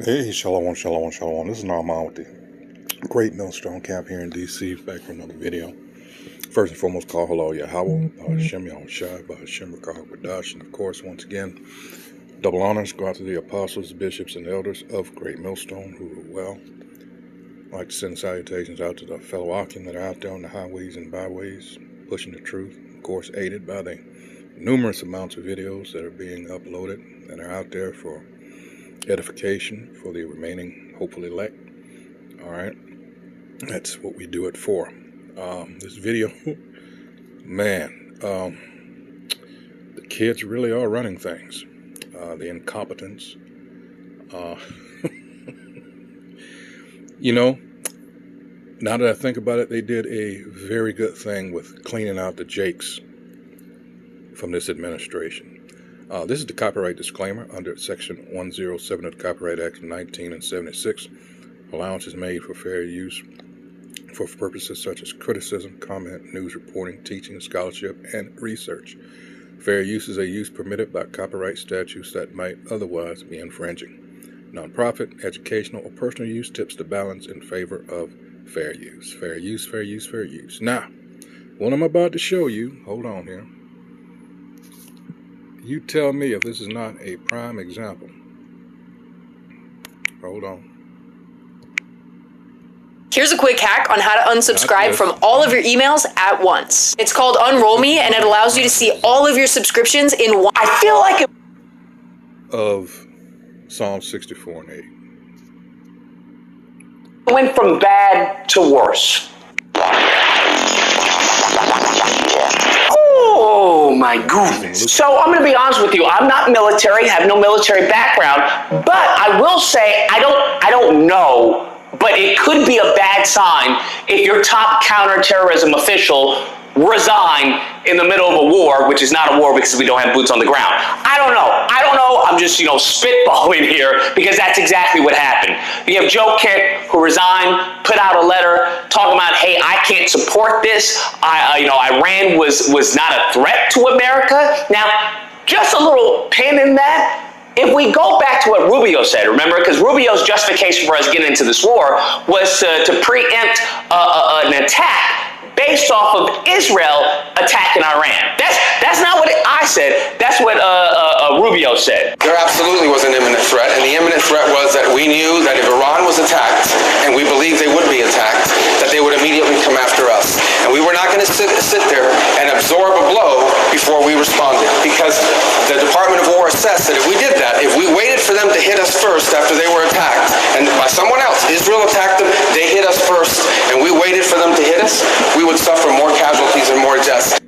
Hey, shalom, shalom, shalom. This is Norman with the Great Millstone Camp here in D.C. Back for another video. First and foremost, call hello, Yahweh, Hashem, Yahushai, Hashem, Rakah, and of course, once again, double honors go out to the apostles, bishops, and elders of Great Millstone who rule well. I'd like to send salutations out to the fellow Akim that are out there on the highways and byways, pushing the truth, of course, aided by the numerous amounts of videos that are being uploaded and are out there for edification for the remaining hopeful elect. All right, that's what we do it for. This video, man, the kids really are running things. The incompetence, you know, now that I think about it, they did a very good thing with cleaning out the jakes from this administration. This is the copyright disclaimer under Section 107 of the Copyright Act of 1976. Allowance is made for fair use for purposes such as criticism, comment, news reporting, teaching, scholarship, and research. Fair use is a use permitted by copyright statutes that might otherwise be infringing. Nonprofit, educational, or personal use tips the balance in favor of fair use. Fair use, fair use, fair use. Now, what I'm about to show you, hold on here. You tell me if this is not a prime example. Hold on. Here's a quick hack on how to unsubscribe from all of your emails at once. It's called Unroll Me, and it allows you to see all of your subscriptions in one. I feel like of Psalm 64 and 8. It went from bad to worse. Oh my goodness. So I'm going to be honest with you. I'm not military, have no military background, but I will say I don't know, but it could be a bad sign if your top counterterrorism official resign in the middle of a war, which is not a war because we don't have boots on the ground. I don't know. I'm just, spitballing here because that's exactly what happened. You have Joe Kent who resigned, put out a letter talking about, hey, I can't support this. Iran was not a threat to America. Now, just a little pin in that. If we go back to what Rubio said, remember, because Rubio's justification for us getting into this war was to preempt an attack based off of Israel attacking Iran. That's not what I said. That's what Rubio said. There absolutely was an imminent threat, and the imminent threat was that we knew that if Iran was attacked, and we believed they would be attacked, that they would immediately come after us. And we were not going to sit there and absorb a blow before we responded, because the Department of War assessed that if we did that, if we waited for them to hit us first after they were attacked, and by someone else, Israel attacked them, they hit us first, and we waited for them to hit us, we would suffer more casualties and more deaths.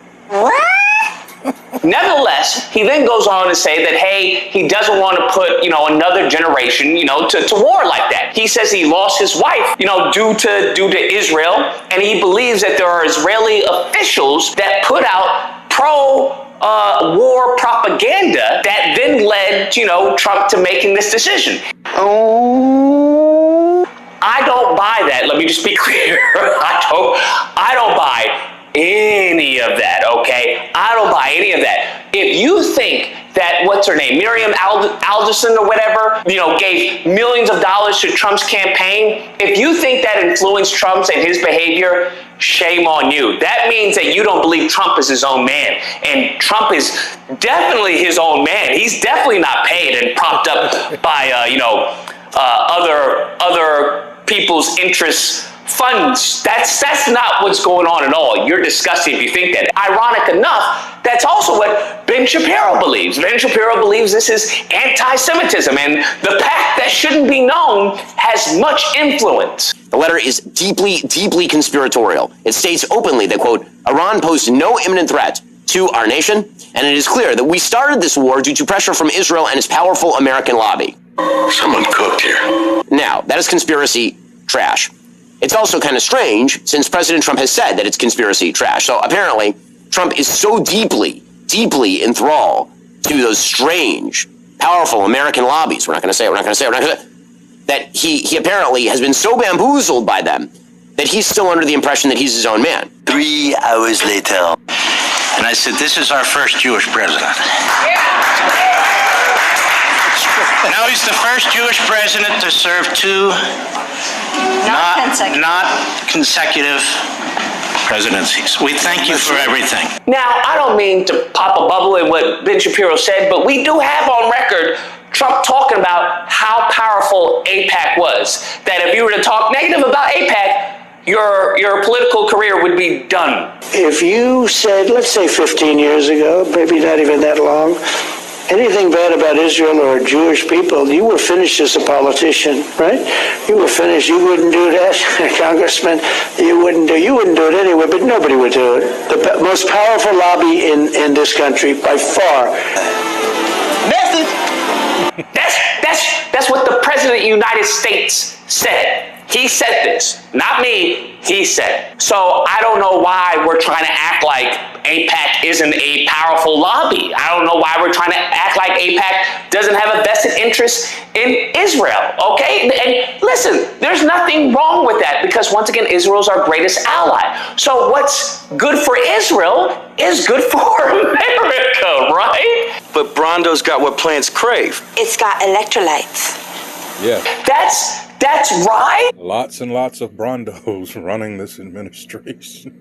Nevertheless, he then goes on to say that, hey, he doesn't want to put, another generation, to war like that. He says he lost his wife, due to Israel, and he believes that there are Israeli officials that put out pro-war propaganda that then led, Trump to making this decision. Oh, I don't buy that. Let me just be clear. I don't buy any of that, okay? I don't buy any of that. If you think that, what's her name, Miriam Alderson or whatever, gave millions of dollars to Trump's campaign, if you think that influenced Trump's and his behavior, shame on you. That means that you don't believe Trump is his own man. And Trump is definitely his own man. He's definitely not paid and propped up by, other people's interests, funds. That's not what's going on at all. You're disgusting if you think that. Ironic enough, that's also what Ben Shapiro believes. Ben Shapiro believes this is anti-Semitism, and the pact that shouldn't be known has much influence. The letter is deeply, deeply conspiratorial. It states openly that, quote, Iran posed no imminent threat to our nation, and it is clear that we started this war due to pressure from Israel and its powerful American lobby. Someone cooked here. Now, that is conspiracy trash. It's also kind of strange since President Trump has said that it's conspiracy trash. So apparently, Trump is so deeply, deeply enthralled to those strange, powerful American lobbies. We're not going to say it. That he apparently has been so bamboozled by them that he's still under the impression that he's his own man. 3 hours later, and I said, this is our first Jewish president. Yeah. Now he's the first Jewish president to serve two not consecutive presidencies. We thank you for everything. Now, I don't mean to pop a bubble in what Ben Shapiro said, but we do have on record Trump talking about how powerful AIPAC was. That if you were to talk negative about AIPAC, your political career would be done. If you said, let's say 15 years ago, maybe not even that long, anything bad about Israel or Jewish people, you were finished as a politician, right? You were finished. You wouldn't do that, Congressman. You wouldn't do it anyway, but nobody would do it. The most powerful lobby in this country, by far. Message. That's what the President of the United States said. He said this, not me, he said. So I don't know why we're trying to act like AIPAC isn't a powerful lobby. I don't know why we're trying to act like AIPAC doesn't have a vested interest in Israel, okay? And listen, there's nothing wrong with that because once again, Israel's our greatest ally. So what's good for Israel is good for America, right? But Brondo's got what plants crave. It's got electrolytes. Yeah. That's right. Lots and lots of Brondos running this administration.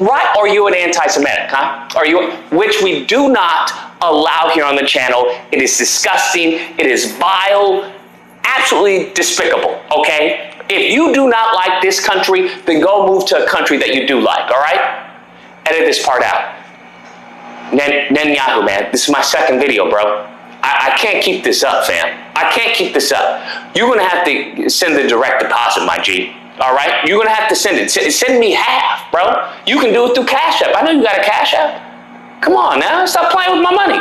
Right? Or are you an anti-Semitic, huh? Are you, which we do not allow here on the channel. It is disgusting. It is vile. Absolutely despicable, okay? If you do not like this country, then go move to a country that you do like, all right? Edit this part out. Netanyahu, man, this is my second video, bro. I can't keep this up, fam. I can't keep this up. You're gonna have to send the direct deposit, my G. All right? You're gonna have to send it. Send me half, bro. You can do it through Cash App. I know you got a Cash App. Come on now, stop playing with my money.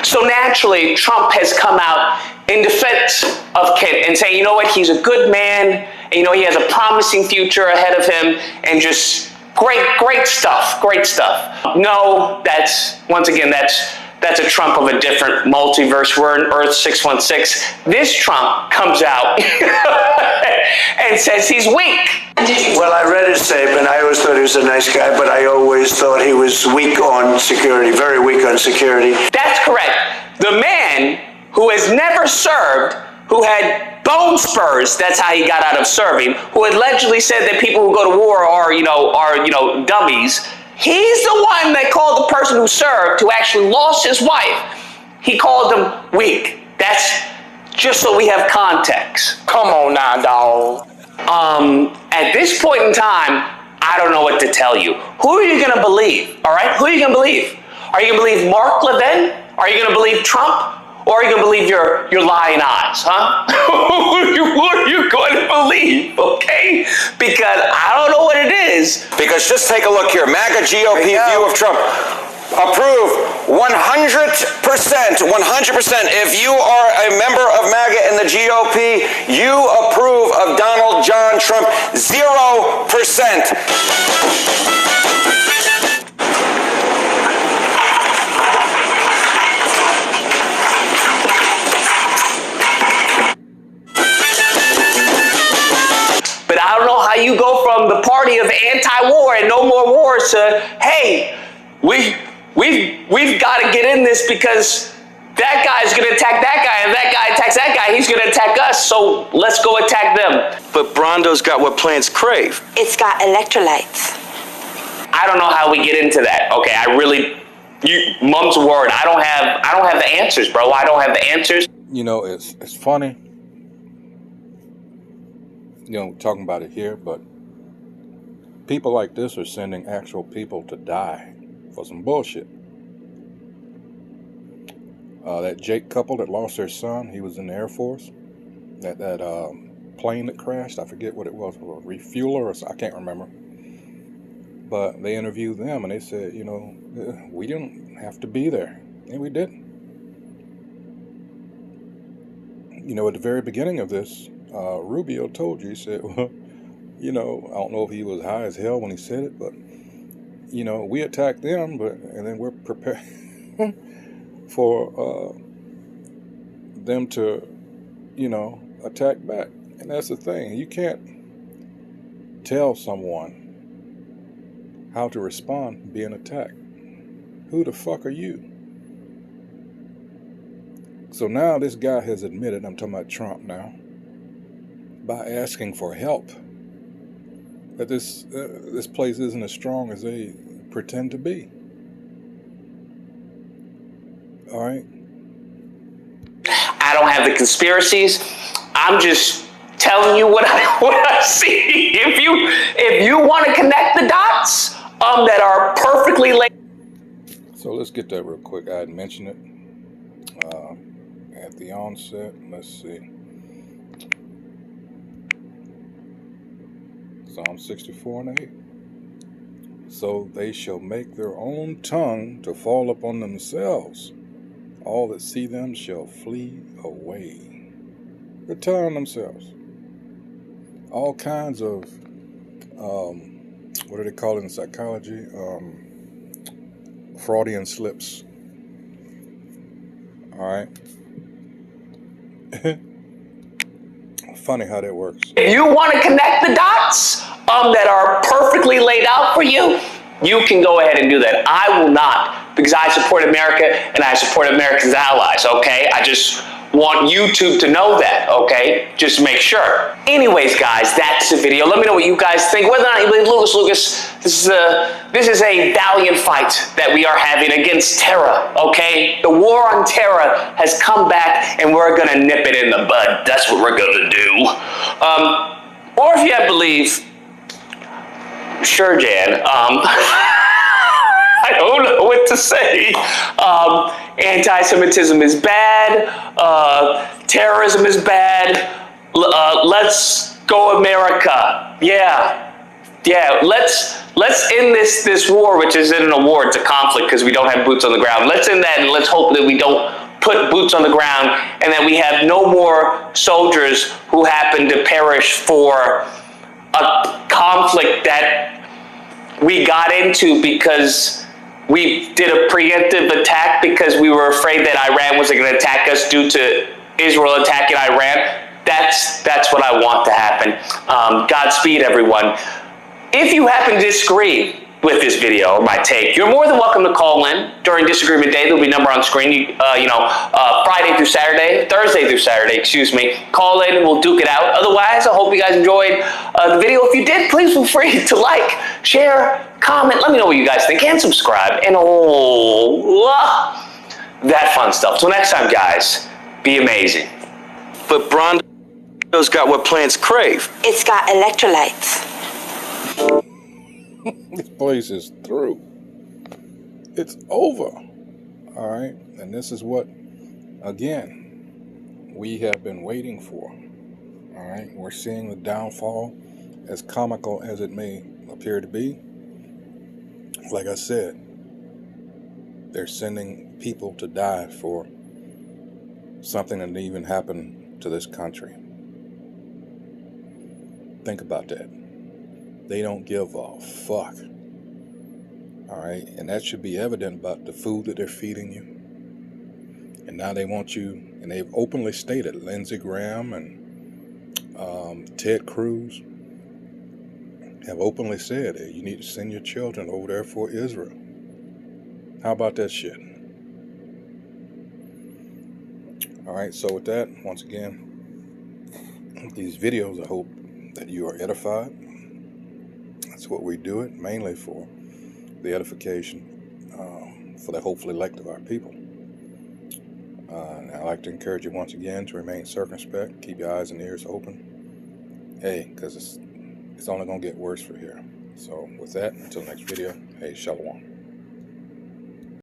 So naturally, Trump has come out in defense of Kent and saying, you know what, he's a good man, and you know, he has a promising future ahead of him, and just great stuff, great stuff. No, once again, that's a Trump of a different multiverse. We're in Earth 616. This Trump comes out and says he's weak. Well, I read his statement. I always thought he was a nice guy, but I always thought he was weak on security, very weak on security. That's correct. The man who has never served, who had bone spurs, that's how he got out of serving, who allegedly said that people who go to war are dummies. He's the one that called the person who served, who actually lost his wife, he called them weak. That's just so we have context. Come on now, dawg. At this point in time, I don't know what to tell you. Who are you going to believe, all right? Who are you going to believe? Are you going to believe Mark Levin? Are you going to believe Trump? Or are you going to believe your lying eyes, huh? Who are you going to believe, okay? Because I don't know what it is. Because just take a look here. MAGA GOP view of Trump. Approve 100%. 100%. If you are a member of MAGA in the GOP, you approve of Donald John Trump. 0%. But I don't know how you go from the party of anti-war and no more wars to, hey, we've got to get in this because that guy's going to attack that guy, and that guy attacks that guy, he's going to attack us, so let's go attack them. But Brondo's got what plants crave. It's got electrolytes. I don't know how we get into that. Okay, mum's word. I don't have the answers, bro. I don't have the answers. You know, it's funny, talking about it here, but people like this are sending actual people to die for some bullshit. That Jake couple that lost their son, he was in the Air Force. That plane that crashed, I forget what it was, a refueler, or I can't remember. But they interviewed them and they said, we didn't have to be there. And we didn't. At the very beginning of this, Rubio told you, he said, well, I don't know if he was high as hell when he said it, but, we attacked them, and then we're prepared for them to, attack back. And that's the thing. You can't tell someone how to respond being attacked. Who the fuck are you? So now this guy has admitted, I'm talking about Trump now, by asking for help, that this place isn't as strong as they pretend to be. All right? I don't have the conspiracies. I'm just telling you what I see. If you want to connect the dots that are perfectly laid. So let's get that real quick. I had mentioned it at the onset. Let's see. Psalm 64:8. So they shall make their own tongue to fall upon themselves. All that see them shall flee away. They're telling themselves. All kinds of, what do they call it in psychology? Freudian slips. All right. Funny how that works. If you want to connect the dots that are perfectly laid out for you, you can go ahead and do that. I will not, because I support America and I support America's allies, okay? I just want YouTube to know that, okay? Just to make sure. Anyways, guys, that's the video. Let me know what you guys think. Whether or not you believe Lucas, this is a valiant fight that we are having against terror, okay? The war on terror has come back and we're gonna nip it in the bud. That's what we're gonna do. Or if you believe, sure, Jan, I don't know what to say. Anti-Semitism is bad. Terrorism is bad. Let's go America. Yeah. Let's end this war, which isn't an war, it's a conflict because we don't have boots on the ground. Let's end that and let's hope that we don't put boots on the ground and that we have no more soldiers who happen to perish for a conflict that we got into because we did a preemptive attack because we were afraid that Iran was going to attack us due to Israel attacking Iran. That's what I want to happen. Godspeed, everyone. If you happen to disagree with this video or my take, you're more than welcome to call in during Disagreement Day. There'll be a number on screen. Friday through Saturday, Thursday through Saturday, excuse me. Call in and we'll duke it out. Otherwise, I hope you guys enjoyed the video. If you did, please feel free to like, share, comment. Let me know what you guys think and subscribe and that fun stuff. Till next time, guys, be amazing. But Brondo's got what plants crave. It's got electrolytes. This place is through. It's over. All right. And this is what, again, we have been waiting for. All right. We're seeing the downfall, as comical as it may appear to be. Like I said, they're sending people to die for something that didn't even happen to this country. Think about that. They don't give a fuck. All right, and that should be evident about the food that they're feeding you. And now they want you, and they've openly stated, Lindsey Graham and Ted Cruz have openly said, hey, you need to send your children over there for Israel. How about that shit? All right, so with that, once again, these videos, I hope that you are edified. That's what we do it, mainly for the edification, for the hopeful elect of our people. And I'd like to encourage you once again to remain circumspect, keep your eyes and ears open. Hey, because it's only going to get worse for here. So with that, until next video, hey, shalom.